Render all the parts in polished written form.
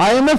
IMF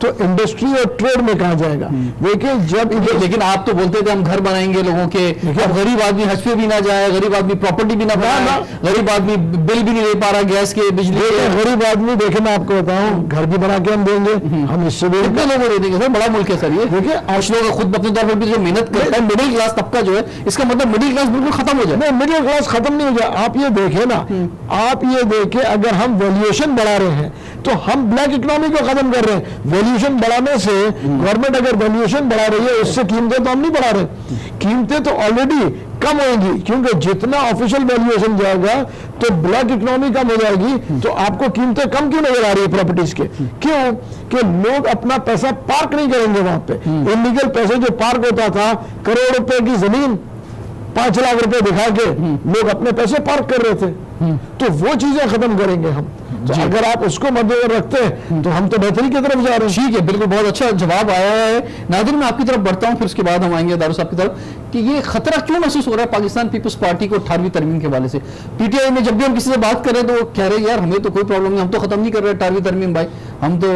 تو industry اور trade میں کہاں جائے گا؟ دیکھیں جب لیکن آپ تو بولتے تھے ہم گھر بنائیں گے لوگوں کے, اب غریب آدمی حج پہ بھی نہ جائے, غریب آدمی پراپرٹی بھی نہ بنائے, غریب آدمی بل بھی نہیں دے پا رہا گیس کے, بجلی کے. غریب آدمی دیکھیں میں آپ کو بتاؤں, گھر بھی بنا کے ہم دیں گے, ہم اس سے بھی کتنے لوگوں دے دیں گے سر, بڑا ملک ہے سر یہ. دیکھیے کچھ لوگ خود اپنے طور پر بھی جو محنت کرتا ہے, مڈل کلاس طبقہ جو ہے, اس کا مطلب مڈل کلاس بالکل ختم ہو جائے. نہیں, مڈل کلاس ختم نہیں ہو جائے. آپ یہ دیکھیں نا, آپ یہ دیکھیں اگر ہم ویلیوشن بڑھا رہے ہیں تو ہم بلیک اکنامی کو ختم کر رہے ہیں. ویلیوشن بڑھانے سے گورنمنٹ اگر ویلیوشن بڑھا رہی ہے, اس سے قیمتیں تو ہم نہیں بڑھا رہے, قیمتیں تو آلریڈی کم ہوئیں گی, کیونکہ جتنا آفیشیل ویلیوشن جائے گا تو بلیک اکنامی کم ہو جائے گی. تو آپ کو قیمتیں کم کیوں نظر آ رہی ہے پراپرٹیز کے؟ کیوں کہ لوگ اپنا پیسہ پارک نہیں کریں گے وہاں پہ. انلیگل پیسے جو پارک ہوتا تھا, کروڑ روپے کی زمین 5 لاکھ روپے دکھا کے لوگ اپنے پیسے پارک کر رہے تھے, تو وہ چیزیں ختم کریں گے ہم. تو اگر آپ اس کو مد نظر رکھتے ہیں تو ہم تو بہتری کی طرف جا رہے ہیں. ٹھیک ہے, بالکل بہت اچھا جواب آیا ہے. ناظرین میں آپ کی طرف بڑھتا ہوں, پھر اس کے بعد ہم آئیں گے دارو صاحب کی طرف, کہ یہ خطرہ کیوں محسوس ہو رہا ہے پاکستان پیپلز پارٹی کو 18ویں ترمیم کے حوالے سے. پی ٹی آئی میں جب بھی ہم کسی سے بات کر رہے ہیں تو وہ کہہ رہے ہیں یار ہمیں تو کوئی پرابلم نہیں, ہم تو ختم نہیں کر رہے 18ویں ترمیم بھائی, ہم تو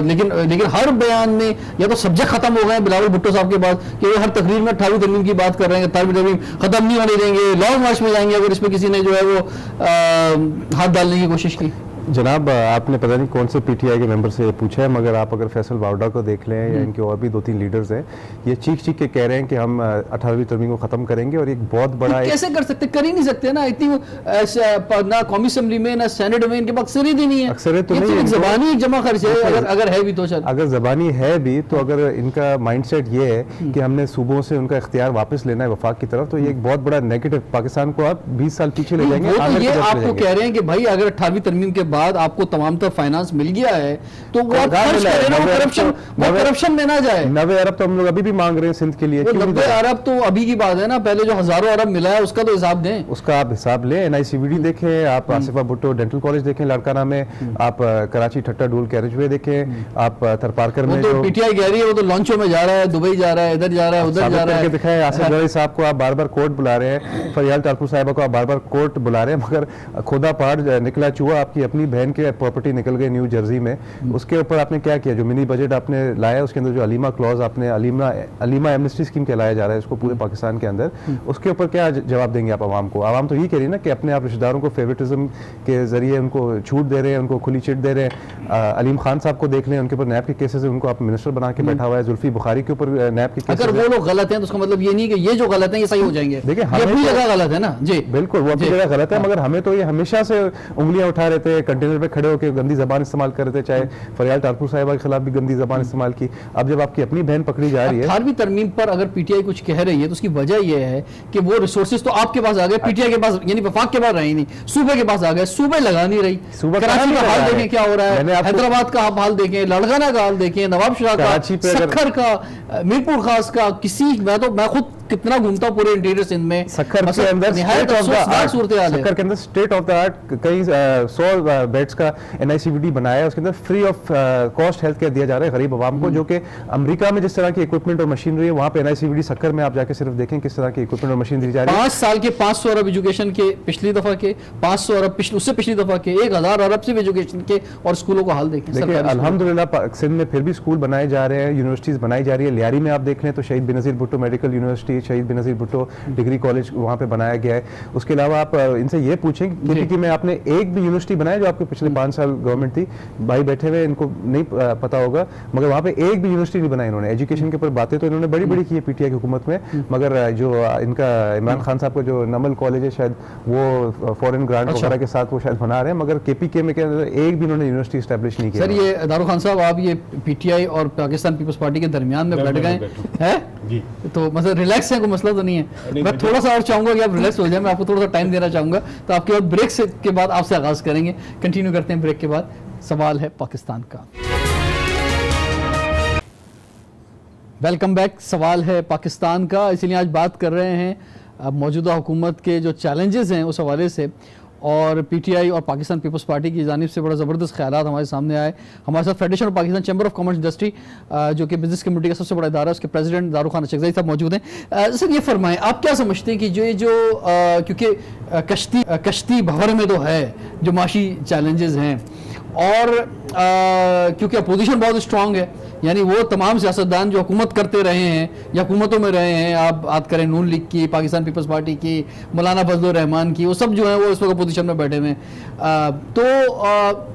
لیکن ہر بیان میں یا تو سبجیکٹ ختم ہو گئے ہیں بلاول بھٹو صاحب کے بعد, کہ وہ ہر تقریر میں 18ویں ترمیم کی بات کر رہے ہیں, 18ویں ترمیم ختم نہیں ہونے دیں گے, لانگ مارچ میں جائیں گے اگر اس پہ کسی نے جو ہے وہ ہاتھ ڈالنے کی کوشش کی. جناب آپ نے پتہ نہیں کون سے پی ٹی آئی کے ممبر سے پوچھا ہے, مگر آپ اگر فیصل واؤڈا کو دیکھ لیں یا ان کے اور بھی 2-3 لیڈرز ہیں, یہ چیخ کے کہہ رہے ہیں کہ ہم 18ویں ترمیم کو ختم کریں گے. اور ایک بہت بڑا کیسے کر سکتے, کر ہی نہیں سکتے نا, اتنی نہ قومی اسمبلی میں نہ سینٹ میں ان کے پاس اکثریت ہی نہیں ہے. اکثریت تو نہیں, زبانی جمع خرچ ہے اگر ہے بھی تو. اگر زبانی ہے بھی تو اگر ان کا مائنڈ سیٹ یہ ہے کہ ہم نے صوبوں سے ان کا اختیار واپس لینا ہے وفاق کی طرف, تو یہ ایک بہت بڑا نیگیٹو, پاکستان کو آپ 20 سال پیچھے لے جائیں گے. یہ آپ کو کہہ رہے ہیں کہ بھائی اگر 18ویں ترمیم کے بعد آپ کو تمام فائنانس مل گیا ہے تو وہ کرپشن میں نہ جائے. 90 ارب تو ہم لوگ ابھی بھی مانگ رہے ہیں سندھ کے لیے. 90 ارب تو ابھی کی بات ہے نا, پہلے جو ہزاروں ارب ملا ہے اس کا تو حساب دیں, اس کا آپ حساب لیں. NICVD دیکھیں, آپ آصفہ بھٹو ڈینٹل کالج دیکھیں لاڑکانہ میں, آپ کراچی ٹھٹا ڈول کیریج وے دیکھیں, آپ تھرپارکر میں جو پی ٹی آئی کہہ رہی ہے وہ تو لانچوں میں جا رہا ہے, دبئی جا رہا ہے, ادھر جا رہا ہے, ادھر جا رہا ہے. دکھائیں آصف زرعی صاحب کو آپ بار بار کورٹ بلا رہے ہیں, فریال ٹالپور صاحبہ کو آپ بار بار کورٹ بلا رہے ہیں, مگر کھودا پہاڑ نکلا چوہا, آپ کی اپنی بہن کے پراپرٹی نکل گئی نیو جرسی میں, اس کے اوپر آپ نے کیا کیا؟ جو منی بجٹ آپ نے لایا اس کے اندر جو علیمہ کلوز آپ نے, علیمہ ایمنسٹی اسکیم کہلایا جا رہا ہے اس کو پورے پاکستان کے اندر, اس کے اوپر کیا جواب دیں گے آپ عوام کو؟ عوام تو یہ کہہ رہی ہے نا کہ اپنے آپ رشتہ داروں کو فیوریٹزم کے ذریعے ان کو چھوٹ دے رہے ہیں, ان کو کھلی چٹ دے رہے ہیں. علیم خان صاحب کو دیکھ لیں, ان کے اوپر نیب کے کیسز ہیں, ان کو آپ منسٹر بنا کے بیٹھا ہوا ہے. زلفی بخاری کے اوپر نیب کے کیسز. اگر وہ لوگ غلط ہیں تو اس کا مطلب یہ نہیں کہ یہ جو غلط ہیں یہ صحیح ہو جائیں گے. دیکھیں یہ اپنی جگہ غلط ہے نا. جی بالکل, وہ اپنی جگہ غلط ہے, مگر ہمیں تو یہ ہمیشہ سے انگلیاں اٹھا رہے تھے, کنٹینر پہ کھڑے ہو کے گندی زبان استعمال کر رہے تھے, چاہے فریال ٹالپور صاحبہ کے خلاف بھی گندی زبان استعمال کی. اب جب آپ کی اپنی بہن پکڑی جا رہی ہے 18ویں ترمیم پر, اگر پی ٹی آئی کچھ کہہ رہی ہے تو اس کی وجہ یہ ہے کہ وہ ریسورسز تو آپ کے پاس آ گئے, پی ٹی آئی کے پاس یعنی وفاق کے پاس رہی نہیں, صوبے کے پاس آ گئے, صوبے لگا نہیں رہی. کراچی کا حال دیکھیں کیا ہو رہا ہے, حیدرآباد کا حال دیکھیں, لاڑکانہ کا حال دیکھیں, نواب شاہ کا, سکھر کا, میرپور خاص کا, میں خود کتنا گھومتا ہوں پورے انٹیریئر سندھ میں. سکھر کے اندر سکھر کے اندر اسٹیٹ آف دا آرٹ کئی 100 بیڈز کا NICVD بنایا ہے, اس کے اندر free of cost health care دیا جا رہا ہے غریب عوام کو, جو کہ امریکہ میں جس طرح کی اکوپمنٹ اور مشینری ہے وہاں پہ NICVD سکھر میں آپ جا کے صرف دیکھیں کس طرح کی اکوپمنٹ اور مشین دی جا رہی ہے. 5 سال کے 500 ارب ایجوکیشن کے, پچھلی دفعہ کے 500 ارب, اس سے پچھلی دفعہ کے 1000 ارب سے ایجوکیشن کے, اور اسکولوں کو حال دیکھیں. الحمدللہ سندھ میں پھر بھی اسکول بنائے جا رہے ہیں, یونیورسٹیز بنائی جا رہی ہے. لیاری میں آپ دیکھ لیں تو شہید بینظیر بھٹو میڈیکل یونیورسٹی, شہید بینظیر بھٹو ڈگری کالج وہاں پہ بنایا گیا ہے. اس کے علاوہ آپ ان سے یہ پوچھیں کہ KPK میں آپ نے ایک بھی یونیورسٹی بنایا جو آپ کے پچھلے 5 سال گورنمنٹ تھی, بھائی بیٹھے ہوئے ان کو نہیں پتا ہوگا, مگر وہاں پہ ایک بھی یونیورسٹی نہیں بنائی انہوں نے. ایجوکیشن کے اوپر باتیں تو انہوں نے بڑی بڑی کی ہے پی ٹی آئی کی حکومت میں, مگر جو ان کا عمران خان صاحب کا جو نمل کالج ہے شاید وہ فورن گرانٹ وغیرہ کے ساتھ وہ شاید بنا رہے ہیں, مگر KPK میں ایک بھی انہوں نے یونیورسٹی اسٹیبلش نہیں کیا. سر یہ دارو خان صاحب, آپ یہ پی ٹی آئی اور پاکستان پیپلز پارٹی کے درمیان میں بیٹھ گئے ہیں, تو مثلا ریلیکس ہے, کوئی مسئلہ تو نہیں ہے. میں تھوڑا سا اور چاہوں گا کہ آپ ریلیکس ہو جائیں, میں آپ کو تھوڑا سا ٹائم دینا چاہوں گا, تو آپ کے بعد بریک کے بعد آپ سے آغاز کریں گے. کنٹینیو کرتے ہیں بریک کے بعد. سوال ہے پاکستان کا. Welcome back. سوال ہے پاکستان کا, اسی لیے آج بات کر رہے ہیں موجودہ حکومت کے جو چیلنجز ہیں اس حوالے سے, اور پی ٹی آئی اور پاکستان پیپلز پارٹی کی جانب سے بڑا زبردست خیالات ہمارے سامنے آئے. ہمارے ساتھ federation of Pakistan chamber of commerce industry جو کہ بزنس کمیونٹی کا سب سے بڑا ادارہ ہے, اس کے پریزیڈنٹ دارو خان اچکزئی صاحب موجود ہیں. سر یہ فرمائیں, آپ کیا سمجھتے ہیں کہ جو کیونکہ کشتی بھور میں تو ہے جو معاشی چیلنجز ہیں, اور کیونکہ اپوزیشن بہت اسٹرانگ ہے، یعنی وہ تمام سیاستدان جو حکومت کرتے رہے ہیں یا حکومتوں میں رہے ہیں، آپ بات کریں نون لیگ کی، پاکستان پیپلز پارٹی کی، مولانا فضل الرحمان کی، وہ سب جو ہیں وہ اس وقت اپوزیشن میں بیٹھے ہوئے ہیں،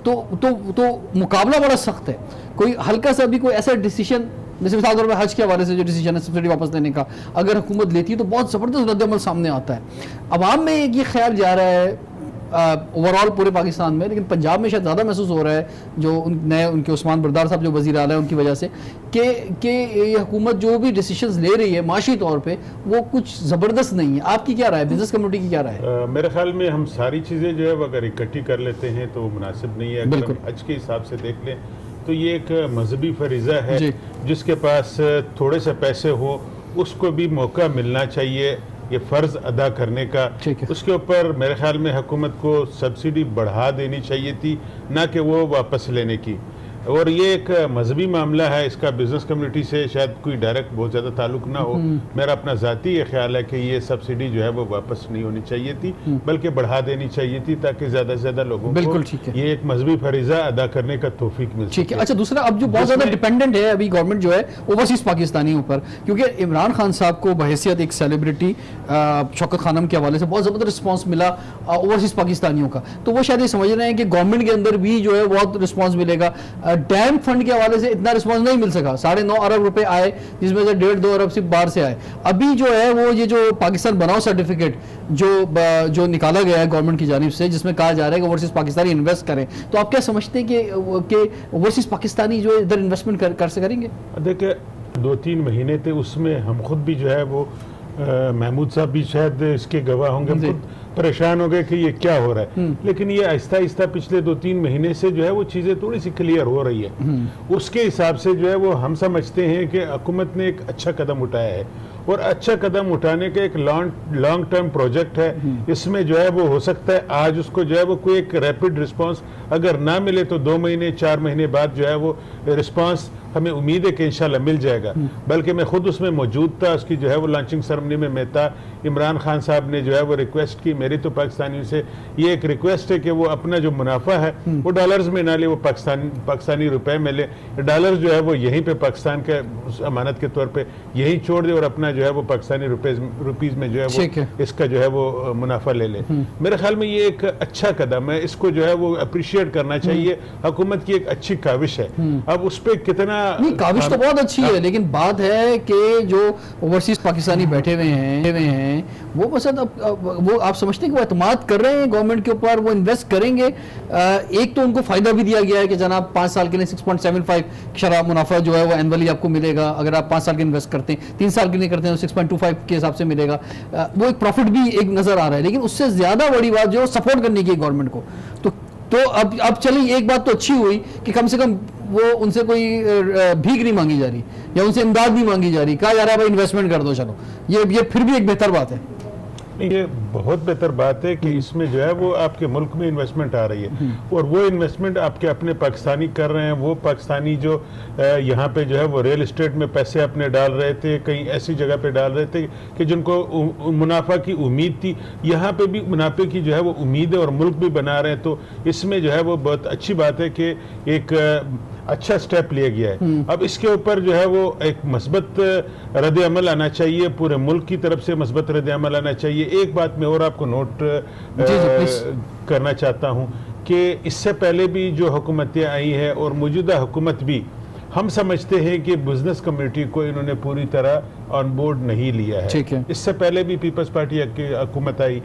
تو مقابلہ بڑا سخت ہے. کوئی ہلکا سا بھی کوئی ایسا ڈیسیشن، جیسے مثال طور پہ حج کے حوالے سے جو ڈیسیجن ہے سبسڈی واپس لینے کا، اگر حکومت لیتی ہے تو بہت زبردست رد عمل سامنے آتا ہے. عوام میں یہ خیال جا رہا ہے اوور آل پورے پاکستان میں، لیکن پنجاب میں شاید زیادہ محسوس ہو رہا ہے جو ان کے عثمان بردار صاحب جو وزیر اعلیٰ ہیں ان کی وجہ سے، کہ یہ حکومت جو بھی ڈیسیشنز لے رہی ہے معاشی طور پہ وہ کچھ زبردست نہیں ہے. آپ کی کیا رائے ہے، بزنس کمیونٹی کی کیا رائے ہے؟ میرے خیال میں ہم ساری چیزیں جو ہے وہ اگر اکٹھی کر لیتے ہیں تو مناسب نہیں ہے. اگر ہم حج کے حساب سے دیکھ لیں تو یہ ایک مذہبی فریضہ ہے، جس کے پاس تھوڑے سے پیسے ہو اس کو بھی موقع ملنا چاہیے یہ فرض ادا کرنے کا. اس کے اوپر میرے خیال میں حکومت کو سبسڈی بڑھا دینی چاہیے تھی، نہ کہ وہ واپس لینے کی. اور یہ ایک مذہبی معاملہ ہے، اس کا بزنس کمیونٹی سے شاید کوئی ڈائریکٹ بہت زیادہ تعلق نہ ہو. میرا اپنا ذاتی یہ خیال ہے کہ یہ سبسڈی جو ہے وہ واپس نہیں ہونی چاہیے تھی، بلکہ بڑھا دینی چاہیے تھی تاکہ زیادہ سے زیادہ لوگوں کو یہ ایک مذہبی فریضہ ادا کرنے کا توفیق مل سکے. اچھا، دوسرا اب جو بہت زیادہ ڈیپینڈنٹ ہے ابھی گورنمنٹ جو ہے اوورسیز پاکستانیوں پر، کیونکہ عمران خان صاحب کو بحیثیت ایک سیلیبریٹی شوکت خانم کے حوالے سے بہت زبردست رسپانس ملا اوورسیز پاکستانیوں کا، تو وہ شاید یہ سمجھ رہے ہیں کہ گورنمنٹ کے اندر بھی جو ہے بہت رسپانس ملے گا. ڈیم فنڈ کے حوالے سے اتنا رسپانس نہیں مل سکا، 9.5 ارب روپے آئے جس میں سے 1.5-2 ارب صرف باہر سے آئے. ابھی جو ہے وہ یہ جو پاکستان بناؤ سرٹیفکیٹ جو نکالا گیا ہے گورنمنٹ کی جانب سے، جس میں کہا جا رہا ہے کہ اوورسیز پاکستانی انویسٹ کریں، تو آپ کیا سمجھتے ہیں کہ اوورسیز پاکستانی جو ادھر انویسٹمنٹ کریں گے؟ دیکھیں 2-3 مہینے تھے، اس میں ہم خود بھی جو ہے وہ محمود صاحب بھی شاید اس کے گواہ ہوں گے، ہم خود پریشان ہو گئے کہ یہ کیا ہو رہا ہے. لیکن یہ آہستہ آہستہ پچھلے 2-3 مہینے سے جو ہے وہ چیزیں تھوڑی سی کلیئر ہو رہی ہے. اس کے حساب سے جو ہے وہ ہم سمجھتے ہیں کہ حکومت نے ایک اچھا قدم اٹھایا ہے، اور اچھا قدم اٹھانے کا ایک لانگ ٹرم پروجیکٹ ہے. اس میں جو ہے وہ ہو سکتا ہے آج اس کو جو ہے وہ کوئی ایک ریپڈ رسپانس اگر نہ ملے تو 2 مہینے 4 مہینے بعد جو ہے وہ رسپانس ہمیں امید ہے کہ انشاءاللہ مل جائے گا. بلکہ میں خود اس میں موجود تھا، اس کی جو ہے وہ لانچنگ سیرمنی میں تھا. عمران خان صاحب نے جو ہے وہ ریکویسٹ کی، میری تو پاکستانیوں سے یہ ایک ریکویسٹ ہے کہ وہ اپنا جو منافع ہے وہ ڈالرز میں نہ لے، وہ پاکستانی روپے میں لے. ڈالر جو ہے وہ یہیں پہ پاکستان کے امانت کے طور پہ یہیں چھوڑ دے اور اپنا جو ہے وہ پاکستانی روپیز میں جو ہے وہ اس کا جو ہے وہ منافع لے لے. میرے خیال میں یہ ایک اچھا قدم ہے، اس کو جو ہے وہ اپریشیٹ کرنا چاہیے. حکومت کی ایک اچھی کاوش ہے. اب اس پہ کتنا کاوش تو بہت اچھی ہے، لیکن بات ہے کہ جو اوورسیز پاکستانی بیٹھے ہوئے ہیں وہ وہ آپ سمجھتے ہیں کہ وہ اعتماد کر رہے ہیں گورنمنٹ کے اوپر، وہ انویسٹ کریں گے؟ ایک تو ان کو فائدہ بھی دیا گیا ہے کہ جناب 5 سال کے لیے 6.75 شرح منافع جو ہے وہ اینولی آپ کو ملے گا اگر آپ 5 سال کے انویسٹ کرتے ہیں. 3 سال کے لیے کرتے ہیں تو 6.25 کے حساب سے ملے گا. وہ ایک پروفٹ بھی ایک نظر آ رہا ہے، لیکن اس سے زیادہ بڑی بات جو سپورٹ کرنے کی گورنمنٹ کو. تو اب چلیں ایک بات تو اچھی ہوئی کہ کم سے کم وہ ان سے کوئی بھیک نہیں مانگی جا رہی یا ان سے امداد نہیں مانگی جا رہی، کہا جا رہا ہے بھائی انویسٹمنٹ کر دو. چلو یہ پھر بھی ایک بہتر بات ہے. یہ بہت بہتر بات ہے کہ اس میں جو ہے وہ آپ کے ملک میں انویسٹمنٹ آ رہی ہے، اور وہ انویسٹمنٹ آپ کے اپنے پاکستانی کر رہے ہیں. وہ پاکستانی جو یہاں پہ جو ہے وہ ریل اسٹیٹ میں پیسے اپنے ڈال رہے تھے، کہیں ایسی جگہ پہ ڈال رہے تھے کہ جن کو منافع کی امید تھی، یہاں پہ بھی منافع کی جو ہے وہ امید ہے اور ملک بھی بنا رہے ہیں. تو اس میں جو ہے وہ بہت اچھی بات ہے کہ ایک اچھا سٹیپ لیا گیا ہے. اب اس کے اوپر جو ہے وہ ایک مثبت رد عمل آنا چاہیے، پورے ملک کی طرف سے مثبت رد عمل آنا چاہیے. ایک بات میں اور آپ کو نوٹ کرنا چاہتا ہوں کہ اس سے پہلے بھی جو حکومتیں آئی ہیں اور موجودہ حکومت بھی، ہم سمجھتے ہیں کہ بزنس کمیونٹی کو انہوں نے پوری طرح آن بورڈ نہیں لیا ہے. اس سے پہلے بھی پیپلز پارٹی کی حکومت آئی،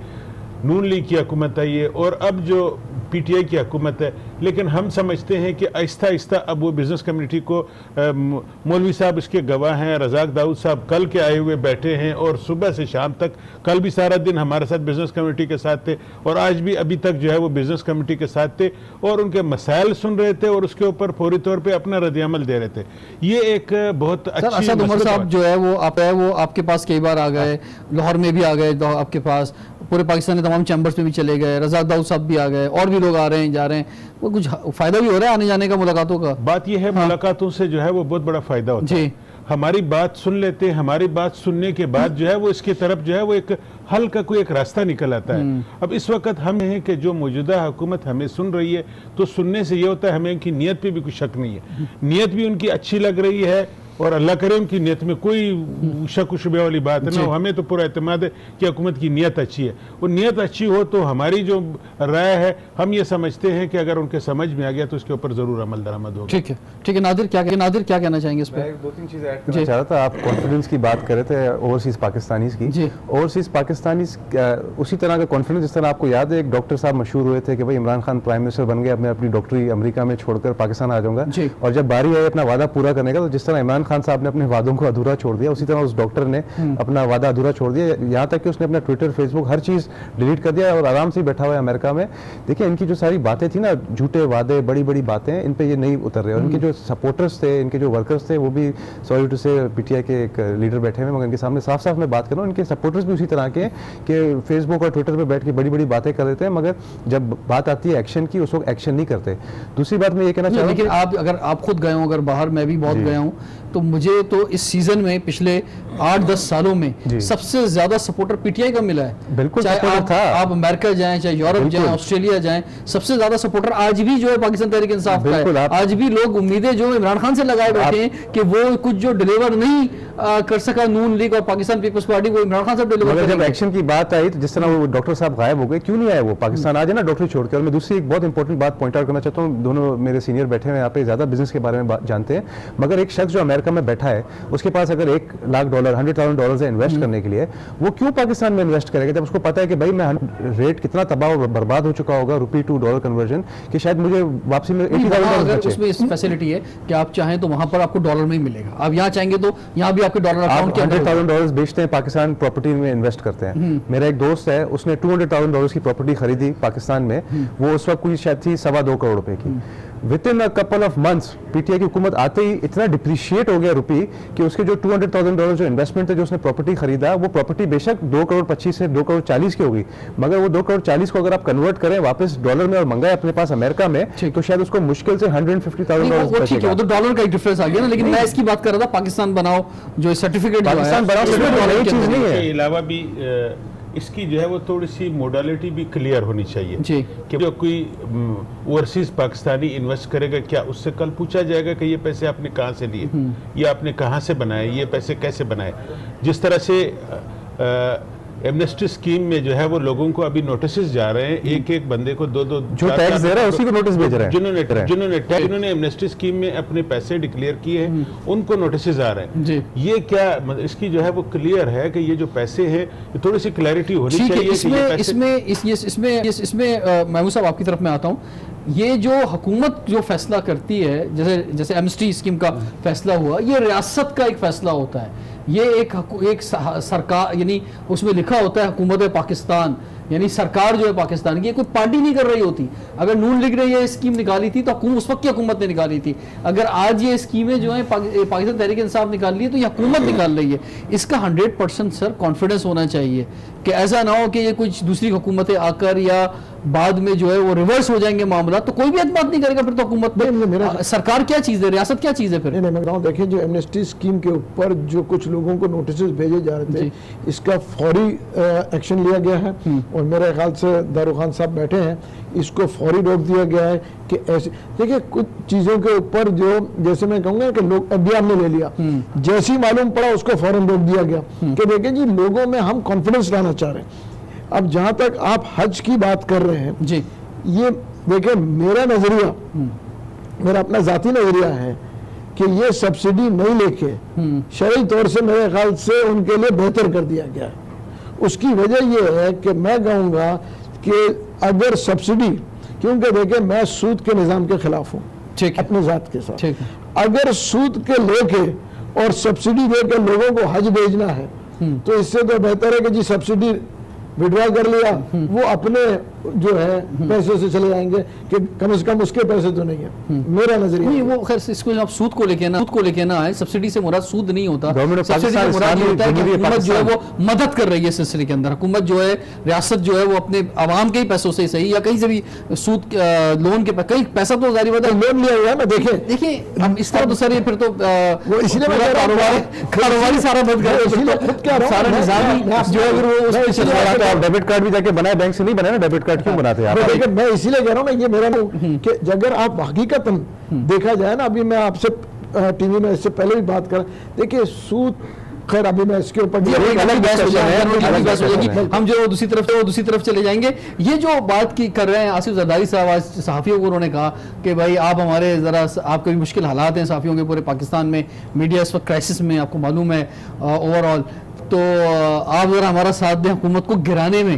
نون لیگ کی حکومت آئی ہے، اور اب جو پی ٹی آئی کی حکومت ہے. لیکن ہم سمجھتے ہیں کہ آہستہ آہستہ اب وہ بزنس کمیونٹی کو، مولوی صاحب اس کے گواہ ہیں، رزاق داؤد صاحب کل کے آئے ہوئے بیٹھے ہیں اور صبح سے شام تک، کل بھی سارا دن ہمارے ساتھ بزنس کمیونٹی کے ساتھ تھے اور آج بھی ابھی تک جو ہے وہ بزنس کمیونٹی کے ساتھ تھے اور ان کے مسائل سن رہے تھے اور اس کے اوپر فوری طور پہ اپنا رد عمل دے رہے تھے. یہ ایک بہت اچھی اسد عمر صاحب جو ہے وہ آپ کے پاس کئی بار آ گئے، لاہور میں بھی آ گئے آپ کے پاس، پورے پاکستان کے تمام چیمبرز میں بھی چلے گئے، رزاق داؤد صاحب بھی آ گئے، اور بھی لوگ آ رہے ہیں جا رہے ہیں. وہ کچھ فائدہ بھی ہو رہا ہے آنے جانے کا، ملاقاتوں کا؟ بات یہ ہے ملاقاتوں سے جو ہے وہ بہت بڑا فائدہ ہوتا ہے. ہماری بات سن لیتے ہیں, ہماری بات سننے کے بعد جو ہے وہ اس کی طرف جو ہے وہ ایک حل کا کوئی ایک راستہ نکل آتا ہے. اب اس وقت ہم ہیں کہ جو موجودہ حکومت ہمیں سن رہی ہے تو سننے سے یہ ہوتا ہے ہمیں ان کی نیت پہ بھی کوئی شک نہیں ہے, نیت بھی ان کی اچھی لگ رہی ہے, اور اللہ کرے ان کی نیت میں کوئی شک و شبہ والی بات نہ ہو. ہمیں تو پورا اعتماد ہے کہ حکومت کی نیت اچھی ہے, اور نیت اچھی ہو تو ہماری جو رائے ہے ہم یہ سمجھتے ہیں کہ اگر ان کے سمجھ میں آ گیا تو اس کے اوپر ضرور عمل درآمد ہوگا. ٹھیک ہے. نادر کیا کہنا چاہیں گے اس پہ؟ میں 2-3 چیزیں ایڈ کرنا چاہ رہا تھا. آپ کانفیڈنس کی بات کر رہے تھے اوورسیز پاکستانیز کی. اوورسیز پاکستانیز اسی طرح کا کانفیڈنس جس طرح آپ کو یاد ہے ایک ڈاکٹر صاحب مشہور ہوئے تھے کہ بھائی عمران خان پرائم منسٹر بن گیا, میں اپنی ڈاکٹری امریکہ میں چھوڑ کر پاکستان آ جاؤں گا, اور جب باری آئی اپنا وعدہ پورا کرنے کا تو جس طرح عمران خان صاحب نے اپنے وعدوں کو ادھورا چھوڑ دیا, اسی طرح اس ڈاکٹر نے اپنا وعدہ ادھورا چھوڑ دیا, یہاں تک کہ اس نے اپنا ٹویٹر فیس بک ہر چیز ڈیلیٹ کر دیا اور آرام سے بیٹھا ہوا ہے امریکہ میں. دیکھیں ان کی جو ساری باتیں تھیں نا, جھوٹے وعدے, بڑی بڑی باتیں, ان پہ یہ نہیں اتر رہے, اور ان کے جو سپورٹرز تھے, ان کے جو ورکرز تھے, وہ بھی سوری ٹو سے پی ٹی آئی کے ایک لیڈر بیٹھے ہوئے, مگر ان کے سامنے صاف صاف میں بات کر رہا ہوں, ان کے سپورٹرز بھی اسی طرح کے کہ فیس بک اور ٹویٹر پہ بیٹھ کے بڑی بڑی باتیں کر دیتے ہیں, مگر جب بات آتی ہے ایکشن کی اس وقت ایکشن نہیں کرتے. دوسری بات میں یہ کہنا چاہوں, لیکن اگر آپ خود گئے ہوں, اگر باہر میں بھی بہت گیا ہوں, تو مجھے تو اس سیزن میں پچھلے 8-10 سالوں میں سب سے زیادہ سپورٹر پی ٹی آئی کا ملا ہے. بالکل, چاہے آپ امریکہ جائیں, چاہے یورپ جائیں, آسٹریلیا جائیں, سب سے زیادہ سپورٹر آج بھی جو ہے پاکستان تحریک انصاف کا ہے. آج بھی لوگ امیدیں جو عمران خان سے لگائے بیٹھے ہیں کہ وہ کچھ جو ڈیلیور نہیں کر سکا نون لیگ اور پاکستان پیپلز پارٹی, وہ عمران خان سے ڈیلیور کریں گے. جب ایکشن کی بات آئی تو جس طرح وہ ڈاکٹر صاحب غائب ہو گئے, کیوں نہیں آئے وہ پاکستان آ جائے نا ڈاکٹری چھوڑ کے. اور میں دوسری ایک بہت انپورٹنٹ بات پوائنٹ آؤٹ کرنا چاہتا ہوں, دونوں میرے سینئر بیٹھے ہیں یہاں پہ, زیادہ بزنس کے بارے میں جانتے ہیں, مگر ایک شخص جو امریکہ میں بیٹھا ہے اس کے پاس اگر $1,00,000 $100,000 ہے انویسٹ کرنے کے لیے, وہ کیوں پاکستان میں انویسٹ کرے گا جب اس کو پتا ہے کہ بھائی میں ریٹ کتنا تباہ و برباد ہو چکا ہوگا روپی ٹو ڈالر کنورژن, کہ شاید مجھے واپسی میں $80,000 اس میں فیسلٹی ہے کہ آپ چاہیں تو وہاں پر آپ کو ڈالر میں ہی ملے گا, آپ یہاں چاہیں گے تو یہاں بھی آپ کے ڈالر اکاؤنٹ کے $100,000 بیچتے ہیں, پاکستان پراپرٹی میں انویسٹ کرتے ہیں. میرا ایک دوست ہے, اس نے $200,000 کی پراپرٹی خریدی پاکستان میں, وہ اس وقت کوئی شاید تھی 2.25 کروڑ روپے کی. within a couple of months P T I کی حکومت آتے ہی اتنا ڈپریشیٹ ہو گیا روپی کہ اس کے جو $200,000 جو انویسٹمنٹ تھے, جو اس نے پراپرٹی خریدا, وہ پراپرٹی بے شک 2.25 سے 2.40 کی ہوگی, مگر وہ 2.40 کو اگر آپ کنورٹ کریں واپس ڈالر میں اور منگائے اپنے پاس امریکہ میں, تو شاید اس کو مشکل سے $150,000 بچے گا. وہ تو ڈالر کا ایک ڈفرنس آ گیا نا, لیکن میں اس کی بات کر رہا تھا پاکستان بناؤ جو سرٹیفکیٹ, پاکستان بناؤ نئی چیز نہیں ہے. اس کے علاوہ بھی اس کی جو ہے وہ تھوڑی سی موڈالٹی بھی کلیئر ہونی چاہیے کہ جو کوئی اوورسیز پاکستانی انویسٹ کرے گا, کیا اس سے کل پوچھا جائے گا کہ یہ پیسے آپ نے کہاں سے لیے, یہ آپ نے کہاں سے بنائے, یہ پیسے کیسے بنائے. جس طرح سے ایمنسٹی اسکیم میں جو ہے وہ لوگوں کو ابھی نوٹسز جا رہے ہیں, ایک بندے کو 2-2 جو ٹیکس دے رہا ہے اسی کو نوٹس بھیج رہے ہیں, جنہوں نے ایمنسٹی اسکیم میں اپنے پیسے ڈکلیئر کیے ہیں ان کو نوٹسز آ رہے ہیں. یہ کیا اس کی جو ہے وہ کلیئر ہے کہ یہ جو پیسے ہیں یہ تھوڑی سی کلیئرٹی ہونی چاہیے. اس میں محمود صاحب آپ کی طرف میں آتا ہوں, یہ جو حکومت جو فیصلہ کرتی ہے, جیسے ایمنسٹی اسکیم کا فیصلہ ہوا, یہ ریاست کا ایک فیصلہ ہوتا ہے. یہ ایک سرکار, یعنی اس میں لکھا ہوتا ہے حکومت پاکستان, یعنی سرکار جو ہے پاکستان کی, یہ کوئی پارٹی نہیں کر رہی ہوتی. اگر نون لیگ نے یہ اسکیم نکالی تھی تو اس وقت کی حکومت نے نکالی تھی. اگر آج یہ اسکیمیں جو ہیں پاکستان تحریک انصاف نکال لی ہے تو یہ حکومت نکال رہی ہے. اس کا 100% سر کانفیڈنس ہونا چاہیے کہ ایسا نہ ہو کہ یہ کچھ دوسری حکومتیں آ کر یا بعد میں جو ہے وہ ریورس ہو جائیں گے معاملات, تو کوئی بھی اعتماد نہیں کرے گا پھر تو حکومت میں. سرکار کیا چیز ہے, ریاست کیا چیز ہے پھر؟ میں بتاؤں, دیکھیں جو ایمنسٹی اسکیم کے اوپر جو کچھ لوگوں کو نوٹسز بھیجے جا رہے تھے, اس کا فوری ایکشن لیا گیا ہے, اور میرے خیال سے دارو خان صاحب بیٹھے ہیں, اس کو فوری روک دیا گیا ہے کہ ایسے. دیکھیں کچھ چیزوں کے اوپر جو جیسے میں کہوں گا کہ لوگ ابھی نے لے لیا, جیسی معلوم پڑا اس کو فوراً روک دیا گیا کہ دیکھیں جی لوگوں میں ہم کانفیڈنس لانا چاہ رہے ہیں. اب جہاں تک آپ حج کی بات کر رہے ہیں, جی یہ دیکھیں میرا نظریہ, میرا اپنا ذاتی نظریہ ہے کہ یہ سبسڈی نہیں لے کے شرعی طور سے میرے خیال سے ان کے لیے بہتر کر دیا گیا ہے. اس کی وجہ یہ ہے کہ میں کہوں گا کہ اگر سبسڈی, کیونکہ دیکھیں میں سود کے نظام کے خلاف ہوں اپنے ذات کے ساتھ, اگر سود کے لے کے اور سبسڈی دے کے لوگوں کو حج بھیجنا ہے تو اس سے تو بہتر ہے کہ جی سبسڈی وڈرا کر لیا, وہ اپنے جو ہے پیسے سے چلے جائیں گے کہ کم از کم اس کے پیسے تو نہیں ہیں. میرا نظریہ نہیں وہ خیر اس کو آپ سود کو لے کے نہ آئے. سبسڈی سے مراد سود نہیں ہوتا. سبسڈی سے مراد یہ ہوتا ہے کہ حکومت جو ہے وہ مدد کر رہی ہے سلسلے کے اندر. حکومت جو ہے ریاست جو ہے وہ اپنے عوام کے ہی پیسوں سے صحیح یا کہیں سے بھی سود لون کے کئی پیسہ تو ظاہر بات ہے لون لیا ہوا ہے نا. دیکھیں اب اس طرح تو سر یہ پھر تو وہ اس لیے کاروباری سارا بند کر سارا نظام جو ہے وہ اس پہ چل رہا ہے. ڈیبٹ کارڈ بھی جا کے بنائے, بینک سے نہیں بنائے نا ڈیبٹ کارڈ کیوں بناتے ہیں آپ؟ میں اسی لیے کہہ رہا ہوں نا, یہ میرا کہ اگر آپ حقیقتاً دیکھا جائے نا, ابھی میں آپ سے ٹی وی میں اس سے پہلے بھی بات کر, دیکھیے سود, خیر ابھی میں اس کے اوپر ہم جو دوسری طرف چلے جائیں گے. یہ جو بات کی کر رہے ہیں آصف زرداری صاحب, آج صحافیوں کو انہوں نے کہا کہ بھائی آپ ہمارے ذرا, آپ کے بھی مشکل حالات ہیں صحافیوں کے پورے پاکستان میں, میڈیا اس وقت کرائسس میں, آپ کو معلوم ہے اوور آل, تو آپ ذرا ہمارا ساتھ دیں حکومت کو گرانے میں,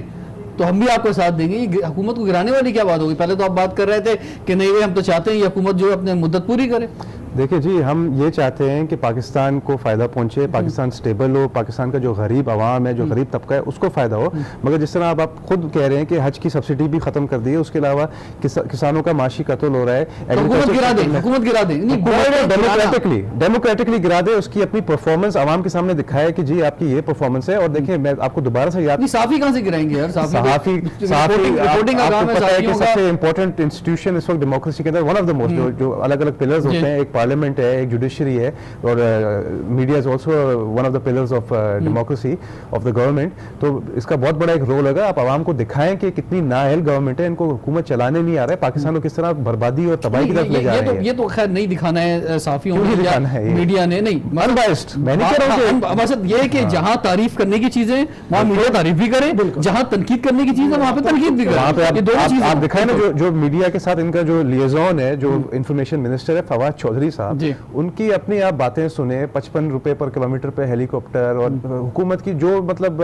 تو ہم بھی آپ کو ساتھ دیں گے. یہ حکومت کو گرانے والی کیا بات ہوگی؟ پہلے تو آپ بات کر رہے تھے کہ نہیں بھائی ہم تو چاہتے ہیں یہ حکومت جو اپنے مدت پوری کرے. دیکھیں جی, ہم یہ چاہتے ہیں کہ پاکستان کو فائدہ پہنچے, پاکستان سٹیبل ہو, پاکستان کا جو غریب عوام ہے, جو غریب طبقہ ہے, اس کو فائدہ ہو. مگر جس طرح آپ خود کہہ رہے ہیں کہ حج کی سبسڈی بھی ختم کر دی ہے, اس کے علاوہ کسانوں کا معاشی قتل ہو رہا ہے. حکومت گرا دیں ڈیموکریٹکلی گرا دے, اس کی اپنی پرفارمنس عوام کے سامنے دکھائے کہ جی آپ کی یہ پرفارمنس ہے. اور دیکھیں میں آپ کو دوبارہ سے یاد, صحافی کہاں سے گرائیں گے یار؟ صحافی سب سے امپورٹنٹ انسٹیٹیوشن اس وقت ڈیموکریسی کے اندر, ون آف دا موسٹ, جو الگ الگ پلرز ہوتے ہیں, ایک پارلیمنٹ ہے, ایک جوڈیشری ہے, اور media is also one of the pillars of democracy of the government. تو اس کا بہت بڑا ایک رول ہوگا, آپ عوام کو دکھائیں کہ کتنی نااہل گورنمنٹ ہے, ان کو حکومت چلانے نہیں آ رہا ہے, پاکستان کو کس طرح بربادی اور تباہی کی طرف لے جا رہے ہیں. یہ تو خیر نہیں دکھانا ہے صحافیوں نے, میڈیا نے نہیں. میں نہیں کہہ رہا ہوں, مقصد یہ ہے کہ جہاں تعریف کرنے کی چیزیں وہاں میڈیا تعریف بھی کرے, جہاں تنقید کرنے کی چیزیں وہاں پہ تنقید بھی کرے. آپ دکھائیں نا جو میڈیا کے ساتھ ان کا جو لیزون ہے, جو انفارمیشن منسٹر ہے فواد چودھری صاحب, ان کی اپنی آپ باتیں سنیں, 55 روپے پر کلومیٹر پہ ہیلی کاپٹر, اور حکومت کی جو مطلب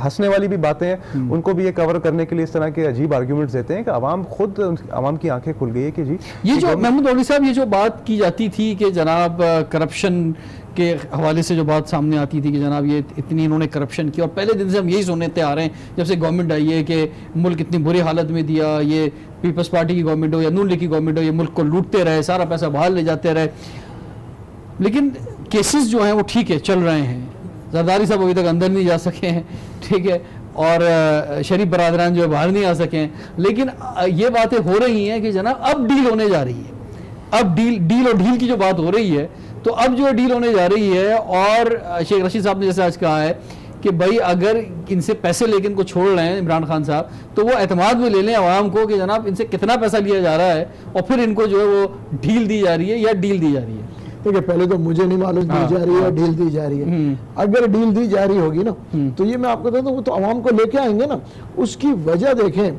ہنسنے والی بھی باتیں ہیں, ان کو بھی یہ کور کرنے کے لیے اس طرح کے عجیب آرگیومنٹس دیتے ہیں کہ عوام خود, عوام کی آنکھیں کھل گئی ہے کہ جی یہ جو محمود اولوی صاحب, یہ جو بات کی جاتی تھی کہ جناب کرپشن کے حوالے سے جو بات سامنے آتی تھی کہ جناب یہ اتنی انہوں نے کرپشن کی, اور پہلے دن سے ہم یہی سنتے آ رہے ہیں جب سے گورنمنٹ آئی ہے کہ ملک اتنی بری حالت میں دیا, یہ پیپلز پارٹی کی گورنمنٹ ہو یا نون لیگ کی گورنمنٹ ہو, یہ ملک کو لوٹتے رہے, سارا پیسہ باہر لے جاتے رہے. لیکن کیسز جو ہیں وہ ٹھیک ہے چل رہے ہیں, زرداری صاحب ابھی تک اندر نہیں جا سکے ہیں, ٹھیک ہے, اور شریف برادران جو ہے باہر نہیں آ سکے ہیں. لیکن یہ باتیں ہو رہی ہیں کہ جناب اب ڈیل ہونے جا رہی ہے, اب ڈیل اور ڈھیل کی جو بات ہو رہی ہے, تو اب جو ڈیل ہونے جا رہی ہے. اور شیخ رشید صاحب نے جیسے آج کہا ہے کہ بھائی اگر ان سے پیسے لے کے ان کو چھوڑ رہے ہیں عمران خان صاحب, تو وہ اعتماد میں لے لیں عوام کو کہ جناب ان سے کتنا پیسہ لیا جا رہا ہے, اور پھر ان کو جو ہے وہ ڈھیل دی جا رہی ہے یا ڈیل دی جا رہی ہے. دیکھیں پہلے تو مجھے نہیں معلوم دی جا رہی ہے ڈیل دی جا رہی ہے. اگر ڈیل دی جا رہی ہوگی نا, تو یہ میں آپ کو کہتا ہوں وہ تو عوام کو لے کے آئیں گے نا. اس کی وجہ دیکھیں,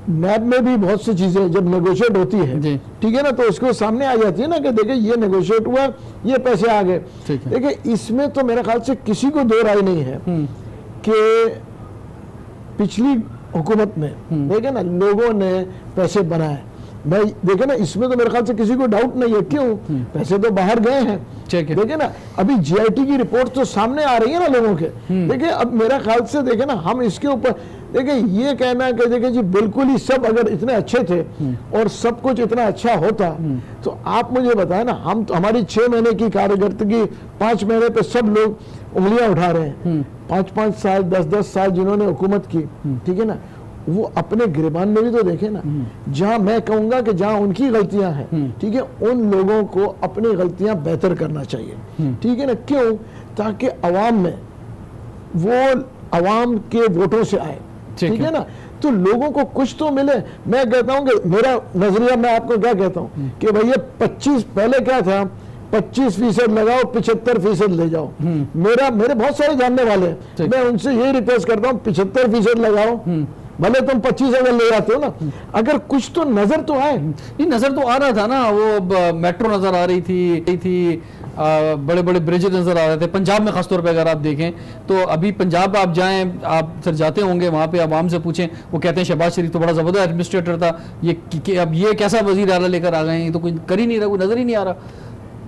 نیب میں بھی بہت سی چیزیں جب نیگوشیٹ ہوتی ہے, ٹھیک ہے نا, تو اس کو سامنے آ جاتی ہے نا کہ دیکھیں یہ نیگوشیٹ ہوا, یہ پیسے آ گئے. دیکھیں اس میں تو میرے خیال سے کسی کو دو رائے نہیں ہے کہ پچھلی حکومت میں دیکھیں نا لوگوں نے پیسے بنائے. بھائی دیکھیں نا اس میں تو میرے خیال سے کسی کو ڈاؤٹ نہیں ہے, کیوں, پیسے تو باہر گئے ہیں. دیکھیں نا ابھی جی آئی ٹی کی رپورٹ تو سامنے آ رہی ہے نا لوگوں کے. دیکھیں اب میرا خیال سے دیکھیں نا ہم اس کے اوپر دیکھیں یہ کہنا کہ دیکھیں جی بالکل ہی سب اگر اتنے اچھے تھے اور سب کچھ اتنا اچھا ہوتا, تو آپ مجھے بتائیں نا, ہم ہماری 6 مہینے کی کارکردگی 5 مہینے پہ سب لوگ انگلیاں اٹھا رہے ہیں. 5 سال 10 سال جنہوں نے حکومت کی, ٹھیک ہے نا, وہ اپنے گریبان میں بھی تو دیکھیں نا, جہاں میں کہوں گا کہ جہاں ان کی غلطیاں ہیں, ٹھیک ہے, ان لوگوں کو اپنی غلطیاں بہتر کرنا چاہیے. ٹھیک ہے نا, کیوں, تاکہ عوام میں وہ عوام کے ووٹوں سے آئے. ٹھیک ہے نا, تو لوگوں کو کچھ تو ملے. میں کہتا ہوں کہ میرا نظریہ, میں آپ کو کیا کہتا ہوں کہ بھئی یہ 25 پہلے کیا تھا, 25% لگاؤ 75% لے جاؤ. میرے بہت سارے جاننے والے ہیں, میں ان سے یہی ریکویسٹ کرتا ہوں 75% لگاؤ, بھلے تم 25 اگر لے جاتے ہو نا, اگر کچھ تو نظر تو آئے. یہ نظر تو آ رہا تھا نا, وہ میٹرو نظر آ رہی تھی, بڑے بڑے برجز نظر آ رہے تھے. پنجاب میں خاص طور پہ اگر آپ دیکھیں تو ابھی پنجاب آپ جائیں, آپ سر جاتے ہوں گے, وہاں پہ عوام سے پوچھیں, وہ کہتے ہیں شہباز شریف تو بڑا زبردست ایڈمنسٹریٹر تھا, اب یہ کیسا وزیر اعلیٰ لے کر آ گئے ہیں, تو کوئی کر ہی نہیں رہا, کوئی نظر ہی نہیں آ رہا.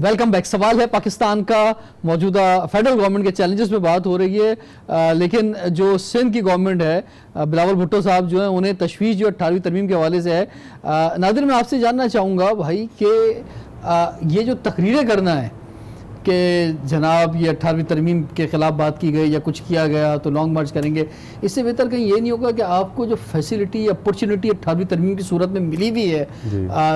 Welcome back. سوال ہے پاکستان کا موجودہ فیڈرل گورنمنٹ کے چیلنجز پہ بات ہو رہی ہے, لیکن جو سندھ کی گورنمنٹ ہے, بلاول بھٹو صاحب جو ہیں, انہیں تشویش جو 18ویں ترمیم کے حوالے سے ہے. ناظر میں آپ سے جاننا چاہوں گا بھائی کہ یہ جو تقریریں کرنا ہے کہ جناب یہ 18ویں ترمیم کے خلاف بات کی گئی یا کچھ کیا گیا تو لانگ مارچ کریں گے, اس سے بہتر کہیں یہ نہیں ہوگا کہ آپ کو جو فیسیلٹی اپرچونٹی 18ویں ترمیم کی صورت میں ملی ہوئی ہے,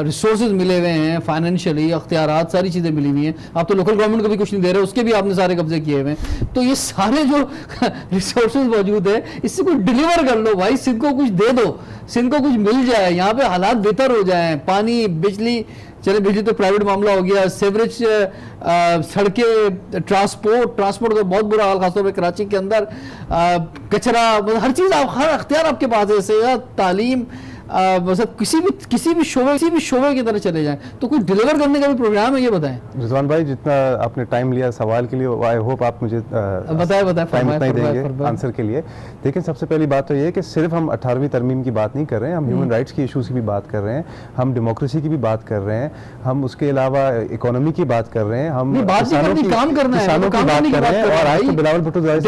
ریسورسز ملے ہوئے ہیں, فائنینشلی اختیارات, ساری چیزیں ملی ہوئی ہیں, آپ تو لوکل گورنمنٹ کو بھی کچھ نہیں دے رہے, اس کے بھی آپ نے سارے قبضے کیے ہوئے ہیں, تو یہ سارے جو ریسورسز موجود ہیں اس سے کچھ ڈیلیور کر لو بھائی, سندھ کو کچھ دے دو, سندھ کو کچھ مل جائے, یہاں پہ حالات بہتر ہو جائیں, پانی, بجلی, چلے بجلی تو پرائیویٹ معاملہ ہو گیا, سیوریج, سڑکیں, ٹرانسپورٹ کا بہت برا حال, خاص طور پہ کراچی کے اندر, کچرا, ہر چیز, ہر اختیار آپ کے پاس ہے, صحت, تعلیم, کسی بھی شعبے کی طرح چلے جائیں, تو کوئی ڈیلیور کرنے کا بھی پروگرام ہے, یہ بتائیں. رضوان بھائی جتنا آپ نے ٹائم لیا سوال کے لیے, آئی ہوپ آپ مجھے ٹائم اتنا ہی دیں گے آنسر کے لیے. لیکن سب سے پہلی بات تو یہ ہے کہ صرف ہم 18ویں ترمیم کی بات نہیں کر رہے ہیں, ہم ہیومن رائٹس کی ایشوز کی بھی بات کر رہے ہیں, ہم ڈیموکریسی کی بھی بات کر رہے ہیں, ہم اس کے علاوہ اکانومی کی بات کر رہے ہیں, ہم کسانوں کی بات کر رہے ہیں. اور آج تو بلاول بھٹو صاحب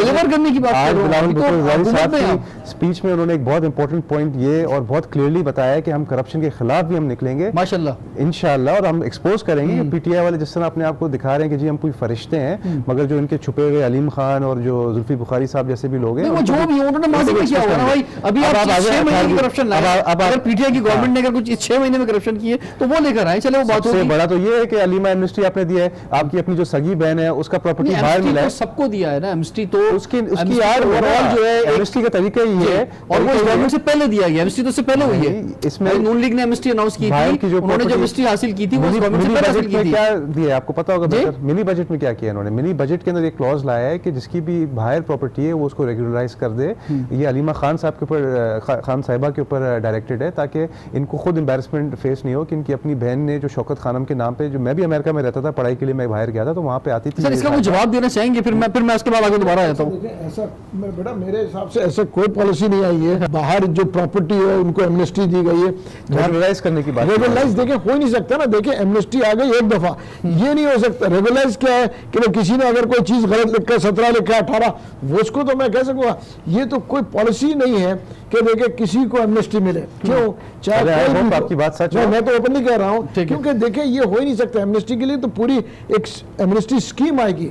کی اسپیچ میں انہوں نے ایک بہت امپورٹنٹ پوائنٹ یہ اور بہت کلیئرلی بتایا کہ ہم کرپشن کے خلاف بھی ہم نکلیں گے ماشاءاللہ انشاءاللہ, اور ہم ایکسپوز کریں گے کہ پی ٹی آئی والے جس طرح اپنے آپ کو دکھا رہے ہیں کہ جی ہم کوئی فرشتے ہیں, مگر جو ان کے چھپے ہوئے علیم خان اور جو زلفی بخاری صاحب جیسے بھی لوگ ہیں, جو بھی انہوں نے ماضی میں کیا ہوگا نا بھائی, ابھی آپ 6 مہینے کی کرپشن لائیں, اگر پی ٹی آئی کی گورنمنٹ نے اگر کچھ 6 مہینے میں کرپشن کی ہے تو وہ لے کر آئیں, چلے وہ بات ہوگی. سب سے بڑا تو یہ ہے کہ علیمہ ایمنسٹی آپ نے دیا ہے, آپ کی اپنی جو سگی بہن ہے اس کا پراپرٹی باہر ملا ہے, سب کو دیا ہے نا ایمنسٹی, تو اس کی یار اوورآل جو ہے ایمنسٹی کا طریقہ ہی ہے, اور وہ گورنمنٹ سے پہلے دیا گیا, ایمنسٹی تو اس سے پہلے ہوئی ہے. اس میں نون لیگ نے ایمنسٹی اناؤنس کی تھی, انہوں نے جو ایمنسٹی حاصل کی تھی وہ گورنمنٹ سے پہلے حاصل کی تھی. کیا دیا آپ کو پتا ہوگا بہتر, منی بجٹ میں کیا کیا انہوں نے, منی بجٹ کے اندر ایک کلوز لایا ہے کہ جس کی بھی باہر پراپرٹی ہے وہ اس کو ریگولرائز کر دے. یہ علیمہ خان صاحب کے اوپر, خان صاحبہ کے اوپر ڈائریکٹڈ ہے, تاکہ ان کو خود امبیرسمنٹ فیس نہیں ہو کہ ان کی اپنی بہن نے جو شوکت خانم کے نام پہ, جو میں بھی امریکہ میں رہتا تھا پڑھائی کے لیے, میں باہر گیا تھا تو وہاں پہ آتی تھی. سر اس کا کوئی جواب دینا چاہیں گے, پھر میں اس کے بعد آگے دوبارہ آتا ہوں. ایسا بیٹا میرے حساب سے ایسا کوئی پالیسی نہیں آئی ہے, باہر جو پراپرٹی ہے ان کو ایمنسٹی دی گئی ہے, ریگولرائز کرنے کی بات. ریگولرائز دیکھیں ہو نہیں سکتا نا, دیکھیں ایمنسٹی آ گئی ایک دفعہ, یہ نہیں ہو سکتا. ریگولرائز کیا ہے کہ کسی نے اگر کوئی چیز غلط لکھا 17 لکھا 18, وہ اس کو تو میں کہہ سکوں گا, یہ تو کوئی پالیسی نہیں ہے کہ دیکھیں کسی کو ایمنسٹی ملے. کیوں, چاہے آپ کی بات سچ ہے, میں تو اوپنلی کہہ رہا ہوں, کیونکہ دیکھیں یہ ہو ہی نہیں سکتا. ایمنسٹی کے لیے تو پوری ایک ایمنسٹی اسکیم آئے گی,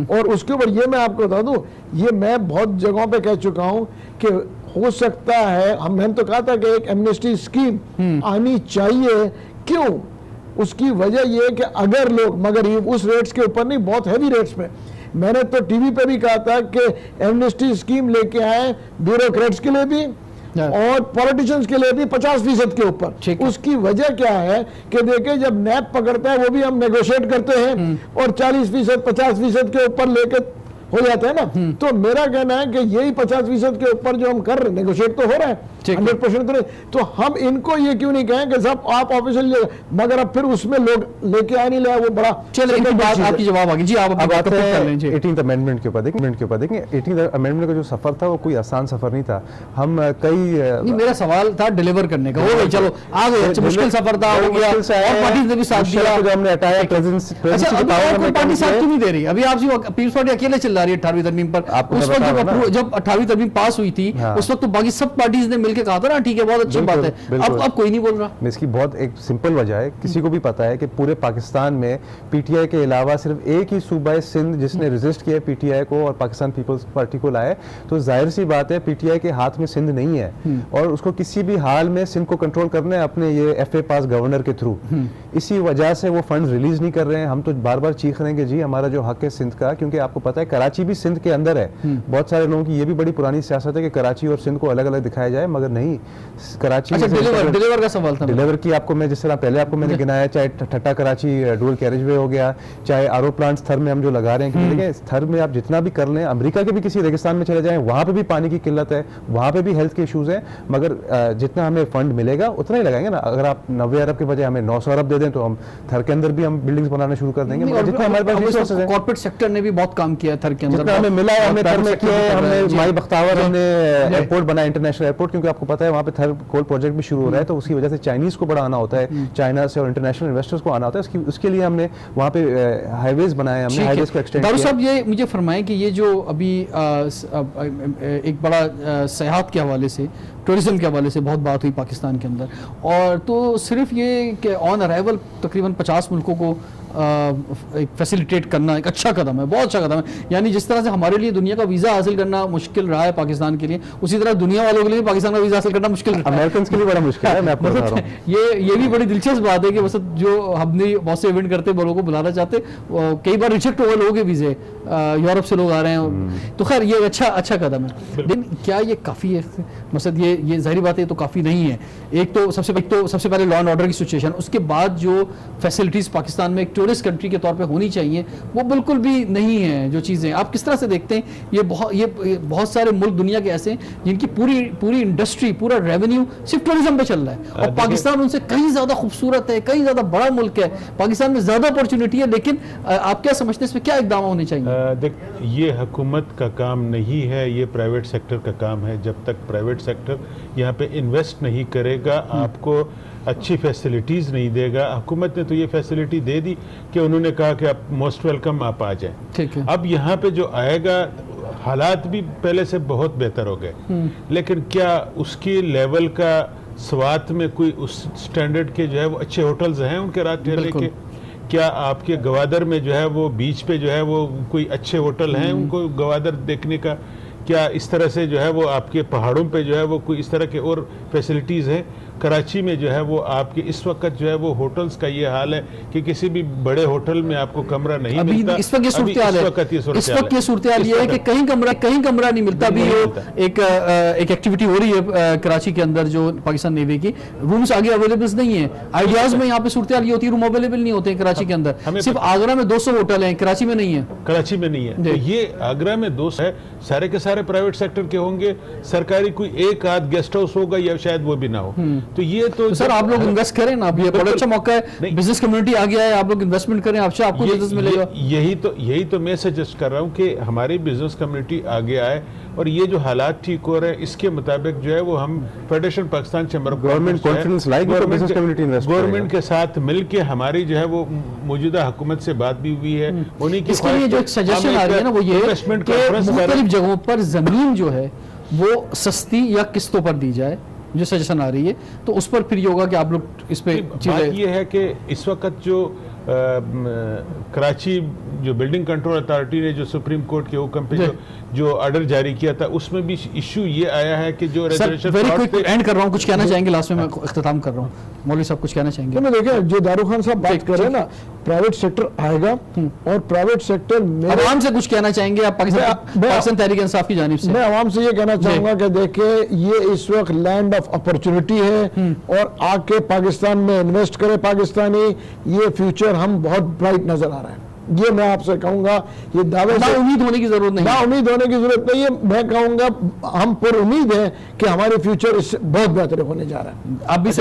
اور اس کے اوپر یہ میں آپ کو بتا دوں, یہ میں بہت جگہوں پہ کہہ چکا ہوں کہ ہو سکتا ہے, میں نے تو کہا تھا کہ ایک ایمنسٹی اسکیم آنی چاہیے. کیوں, اس کی وجہ یہ ہے کہ اگر لوگ, مگر اس ریٹس کے اوپر نہیں, بہت ہیوی ریٹس میں, میں نے تو ٹی وی پہ بھی کہا تھا کہ ایمنسٹی اسکیم لے کے آئے بیوروکریٹس کے لیے بھی اور پولیٹیشنز کے لیے بھی 50% کے اوپر. اس کی وجہ کیا ہے کہ دیکھیں جب نیب پکڑتا ہے وہ بھی ہم نیگوشیٹ کرتے ہیں, اور 40% 50% کے اوپر لے کے ہو جاتا ہے نا. تو میرا کہنا ہے کہ یہی 50% کے اوپر جو ہم کر رہے ہیں, نیگوشیٹ تو ہو رہا ہے 100% تو نہیں, تو ہم ان کو یہ کیوں نہیں کہیں کہ صاحب آپ آفیشل لے, مگر اب پھر اس میں لوگ لے کے آ نہیں لیا, وہ بڑا. چلے ان کی بات آپ کی جواب آگی. جی آپ بات کر لیں. 18th امینڈمنٹ کے اوپر دیکھیں, 18th امینڈمنٹ کا جو سفر تھا وہ کوئی آسان سفر نہیں تھا. ہم کئی, میرا سوال تھا ڈیلیور کرنے کا, وہ چلو آ گئے, مشکل سفر تھا, ہو گیا, اور پارٹیز نے بھی ساتھ دیا, جو ہم نے ہٹایا کوئی پارٹی ساتھ کیوں نہیں دے رہی. ابھی آپ پیپلز پارٹی اکیلے چل رہی ہے 18ویں ترمیم پر. اس وقت جب 18ویں ترمیم پاس ہوئی تھی اس وقت تو باقی سب پارٹیز نے مل کے کہا تھا نا ٹھیک ہے بہت اچھی بات ہے, اب کوئی نہیں بول رہا. اس کی بہت ایک سمپل وجہ ہے, کسی کو بھی پتا ہے کہ پورے پاکستان میں پی ٹی آئی کے علاوہ صرف ایک ہی صوبہ سندھ جس نے ریزسٹ کیا پی ٹی آئی کو اور پاکستان پیپلز پارٹی کو لائے, تو ظاہر سی بات ہے پی ٹی آئی کے ہاتھ میں سندھ نہیں ہے, اور اس کو کسی بھی حال میں سندھ کو کنٹرول کرنا ہے اپنے یہ ایف اے پاس گورنر کے تھرو. اسی وجہ سے وہ فنڈز ریلیز نہیں کر رہے ہیں. ہم تو بار بار چیخ رہے ہیں کہ جی ہمارا جو حق ہے سندھ کا, کیونکہ آپ کو پتا ہے کراچی بھی سندھ کے اندر ہے. بہت سارے لوگوں کی یہ بھی بڑی پرانی سیاست ہے کہ کراچی اور سندھ کو الگ الگ دکھایا جائے, مگر نہیں. کراچی ڈیلیور کا سوال تھا, ڈیلیور کی آپ کو میں جس طرح پہلے آپ کو میں نے گنایا, چاہے ٹھٹا کراچی ڈول کیریج وے ہو گیا, چاہے آر او پلانٹس تھر میں ہم جو لگا رہے ہیں, دیکھیں تھر میں آپ جتنا بھی کر لیں, امریکہ کے بھی کسی ریگستان میں چلے جائیں وہاں پہ بھی پانی کی قلت ہے, وہاں پہ بھی ہیلتھ کے ایشوز ہیں, مگر جتنا ہمیں فنڈ ملے گا اتنا ہی لگائیں گے نا. اگر آپ 90 ارب کے بجائے ہمیں 900 ارب دے دیں تو ہم تھر کے اندر بھی ہم بلڈنگز بنانا شروع کر دیں گے. جتنا ہمارے پاس ریسورسز ہیں, کارپوریٹ سیکٹر نے بھی بہت کام کیا ہے تھر کے اندر, جتنا ہمیں ملا ہے ہم نے تھر میں کیا ہے. ہم نے مائی بختاور ہم نے ایئرپورٹ بنا, انٹرنیشنل ایئرپورٹ, کیونکہ آپ کو پتا ہے وہاں پہ تھرڈ کول پروجیکٹ بھی شروع ہو رہا ہے, تو اس کی وجہ سے چائنیز کو بڑا آنا ہوتا ہے, چائنا سے اور انٹرنیشنل انویسٹرز کو آنا ہوتا ہے, اس کے لیے ہم نے وہاں پہ ہائی ویز بنائے, ہم نے ہائی ویز کو ایکسٹینڈ کیا. دارو صاحب یہ مجھے فرمائیں کہ یہ جو ابھی ایک بڑا سیاحت کے حوالے سے, ٹورزم کے حوالے سے بہت بات ہوئی پاکستان کے اندر, اور تو صرف یہ کہ آن ارائیول تقریباً 50 ملکوں کو فیسیلیٹیٹ کرنا ایک اچھا قدم ہے, بہت اچھا قدم ہے. یعنی جس طرح سے ہمارے لیے دنیا کا ویزا حاصل کرنا مشکل رہا ہے پاکستان کے لیے, اسی طرح دنیا والوں کے لیے پاکستان کا ویزا حاصل کرنا مشکل رہا ہے. امریکنز کے لیے بڑا مشکل ہے, میں آپ کو بتا رہا ہوں. یہ بھی بڑی دلچسپ بات ہے کہ بس جو ہم نے بہت سے ایونٹ کرتے لوگوں کو بلانا چاہتے, کئی بار ریجیکٹ ہو گئے لوگوں کے ویزے, یورپ سے لوگ آ رہے ہیں, تو خیر یہ اچھا قدم ہے. لیکن کیا یہ کافی ہے؟ مقصد یہ ظاہری بات ہے تو کافی نہیں ہے. ایک تو سب سے پہلے لا اینڈ آرڈر کی سچویشن, اس کے بعد جو فیسلٹیز پاکستان میں ایک ٹورسٹ کنٹری کے طور پہ ہونی چاہیے وہ بالکل بھی نہیں ہے. جو چیزیں آپ کس طرح سے دیکھتے ہیں, یہ بہت سارے ملک دنیا کے ایسے ہیں جن کی پوری انڈسٹری, پورا ریونیو صرف ٹورزم پہ چل رہا ہے, اور پاکستان ان سے کہیں زیادہ خوبصورت ہے, کہیں زیادہ بڑا ملک ہے, پاکستان میں زیادہ اپورچونٹی ہے. لیکن آپ کیا سمجھتے ہیں اس میں کیا اقدام ہونے چاہیے؟ دیکھ, یہ حکومت کا کام نہیں ہے, یہ پرائیویٹ سیکٹر کا کام ہے. جب تک پرائیویٹ سیکٹر یہاں پہ انویسٹ نہیں کرے گا, آپ کو اچھی فیسلٹیز نہیں دے گا. حکومت نے تو یہ فیسلٹی دے دی کہ انہوں نے کہا کہ آپ موسٹ ویلکم, آپ آ جائیں. اب یہاں پہ جو آئے گا, حالات بھی پہلے سے بہت بہتر ہو گئے, لیکن کیا اس کی لیول کا سوات میں کوئی اس سٹینڈرڈ کے جو ہے وہ اچھے ہوٹلز ہیں ان کے رات ٹھہرنے کے؟ کیا آپ کے گوادر میں جو ہے وہ بیچ پہ جو ہے وہ کوئی اچھے ہوٹل ہیں ان کو گوادر دیکھنے کا؟ کیا اس طرح سے جو ہے وہ آپ کے پہاڑوں پہ جو ہے وہ کوئی اس طرح کے اور فیسلٹیز ہیں؟ کراچی میں جو ہے وہ آپ کے اس وقت جو ہے وہ ہوٹلز کا یہ حال ہے کہ کسی بھی بڑے ہوٹل میں آپ کو کمرہ نہیں ملتا. اس وقت یہ صورتحال یہ ہے کہ کہیں کمرہ نہیں ملتا. ابھی ایک ایکٹیویٹی ہو رہی ہے کراچی کے اندر جو پاکستان نیوی کی, رومز آگے اویلیبل نہیں ہیں. آئیڈیاز میں یہاں پہ صورتحال یہ ہوتی ہے روم اویلیبل نہیں ہوتے ہیں کراچی کے اندر, صرف آگرہ میں 200 ہوٹل ہیں, کراچی میں نہیں ہے. کراچی میں نہیں ہے. یہ آگرہ میں 200 ہے, سارے کے سارے پرائیویٹ سیکٹر کے ہوں گے, سرکاری کوئی ایک آدھ گیسٹ ہاؤس ہوگا یا شاید وہ بھی نہ ہو. تو یہ تو سر آپ لوگ انویسٹ کریں نا, یہ بڑا اچھا موقع ہے, بزنس کمیونٹی آ گیا ہے, آپ لوگ انویسٹمنٹ کریں, آپ کو بزنس ملے گا. یہی تو میں سجیسٹ کر رہا ہوں کہ ہماری بزنس کمیونٹی آگے آئے, اور یہ جو حالات ٹھیک ہو رہے ہیں اس کے مطابق جو ہے وہ ہم فیڈریشن پاکستان چیمبر گورنمنٹ کے ساتھ مل کے ہماری جو ہے وہ موجودہ حکومت سے بات بھی ہوئی ہے. انہی کی اس کے لیے جو ایک سجیشن آ رہی ہے نا وہ یہ کہ مختلف جگہوں پر زمین جو ہے وہ سستی یا قسطوں پر دی جائے, جو سجیشن آ رہی ہے, تو اس پر پھر یہ ہوگا کہ آپ لوگ اس پہ. بات یہ ہے کہ اس وقت جو کراچی جو بلڈنگ کنٹرول اتھارٹی نے جو سپریم کورٹ کے حکم پہ جو آرڈر جاری کیا تھا, اس میں بھی ایشو یہ آیا ہے کہ جو اینڈ کر رہا ہوں, کچھ کہنا چاہیں گے لاسٹ میں اختتام کر رہا ہوں, مولوی صاحب کچھ کہنا چاہیں گے؟ میں دیکھیں جو دارو خان صاحب بات کر رہے ہیں نا, پرائیویٹ سیکٹر آئے گا, اور پرائیویٹ سیکٹر عوام سے کچھ کہنا چاہیں گے آپ پاکستان تحریک انصاف کی جانب سے؟ میں عوام سے یہ کہنا چاہوں گا کہ دیکھیں یہ اس وقت لینڈ آف اپرچونٹی ہے, اور آ کے پاکستان میں انویسٹ کرے پاکستانی, یہ فیوچر ہم بہت برائٹ نظر آ رہا ہے. یہ میں آپ سے کہوں گا, یہ دعوے سے امید ہونے کی ضرورت نہیں, امید ہونے کی ضرورت نہیں ہے. میں کہوں گا ہم پر امید ہیں کہ ہمارے فیوچر اس سے بہت بہتر ہونے جا رہا ہے. آپ بھی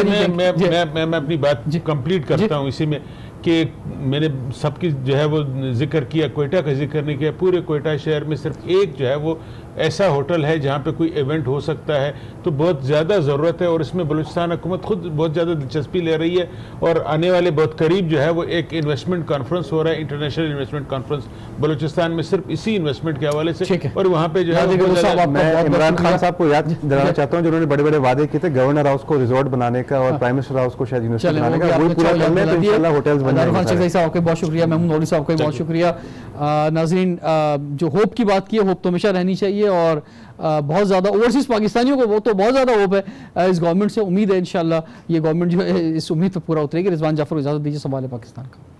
میں اپنی بات کمپلیٹ کرتا ہوں اسی میں کہ میں نے سب کی جو ہے وہ ذکر کیا, کوئٹہ کا ذکر نہیں کیا. پورے کوئٹہ شہر میں صرف ایک جو ہے وہ ایسا ہوٹل ہے جہاں پہ کوئی ایونٹ ہو سکتا ہے, تو بہت زیادہ ضرورت ہے, اور اس میں بلوچستان حکومت خود بہت زیادہ دلچسپی لے رہی ہے. اور آنے والے بہت قریب جو ہے وہ ایک انویسٹمنٹ کانفرنس ہو رہا ہے, انٹرنیشنل انویسٹمنٹ کانفرنس بلوچستان میں, صرف اسی انویسٹمنٹ کے حوالے سے. اور وہاں پہ جو ہے میں عمران خان صاحب کو یاد دلانا چاہتا ہوں جنہوں نے بڑے بڑے وعدے کیے تھے گورنر ہاؤس کو ریزورٹ بنانے کا, اور پرائم منسٹر ہاؤس کو شاید یونیورسٹی بنانے کا, وہ پورا کرنا ہے تو انشاءاللہ ہوٹلز بن جائیں گے. صاحب کا بہت شکریہ, محمود مولوی صاحب کا بہت شکریہ. ناظرین, جو ہوپ کی بات کی ہے, ہوپ تو ہمیشہ رہنی چاہیے, اور بہت زیادہ اوورسیز پاکستانیوں کو وہ تو بہت زیادہ ہوپ ہے اس گورنمنٹ سے. امید ہے انشاءاللہ یہ گورنمنٹ جو ہے اس امید پہ پورا اترے گی. رضوان جعفر کو اجازت دیجیے, سوال ہے پاکستان کا.